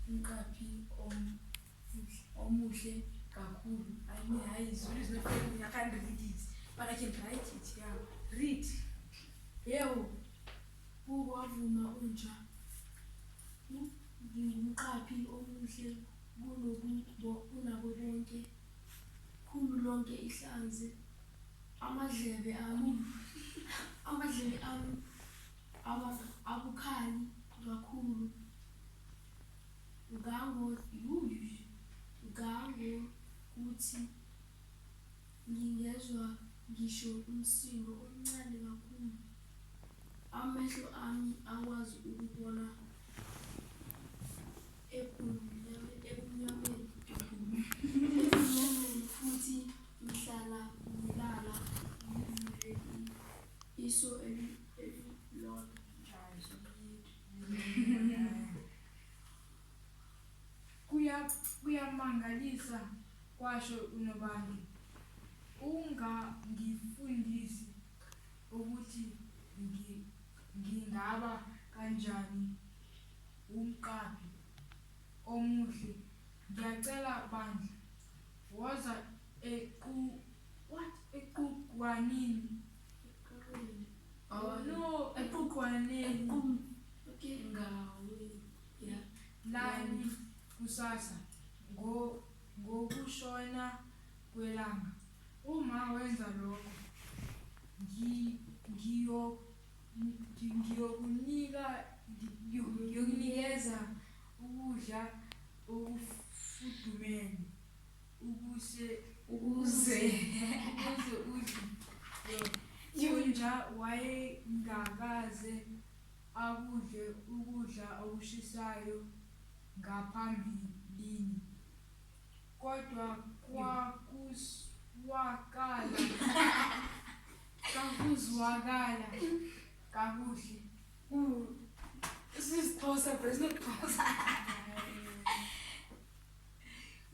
umqaphi omuhle kakhulu. I mean, Zulu is not for me. I can't read it, but I can write it. Yeah, read. Yebo, wavuma unja. Ngingumqaphi omuhle kunabo bonke. Khulu lonke ihlanze. Amadlebe ami abukhali kakhulu. Ngango kuthi ngingezwa ngisho umsindo omncane kakhulu. Amehlo ami akwazi ukubona ebumnyameni futhi ngihlala ngilala ngivule iso elilodwa. Kuyamangalisa kwasho uNobanda. Ungangifundisi ukuthi ngingaba kanjani umqaphi omuhle. Ngiyacela bandla, woza eqhukwaneni. Eqhukwaneni lani kusasa ngokushona kwelanga. Uma wenza lokho, ngiyokunikeza ukudla okufudumele ukuze udle. Unja wayengakaze akudle ukudla okushisayo ngaphambilini, kodwa kwakuzwakala kakuhle. This is Xhosa, but it's not Xhosa.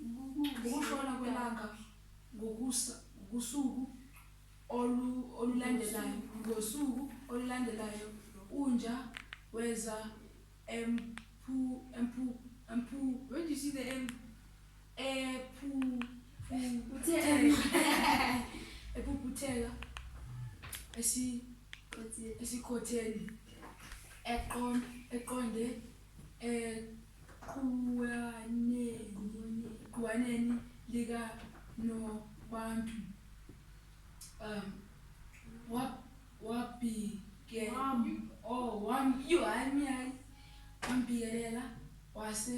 Ngokushona kwelanga ngosuku olulandelayo, unja weza When do you see the M? ephuphetheka esikhotheni eqonde eqhuwaneni lika Nobantu. Wambikelela wase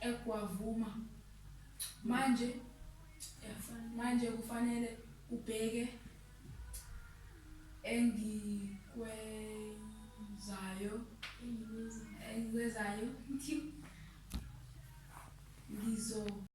ekwavuma. Manje kufanele ubheke engikwenzayo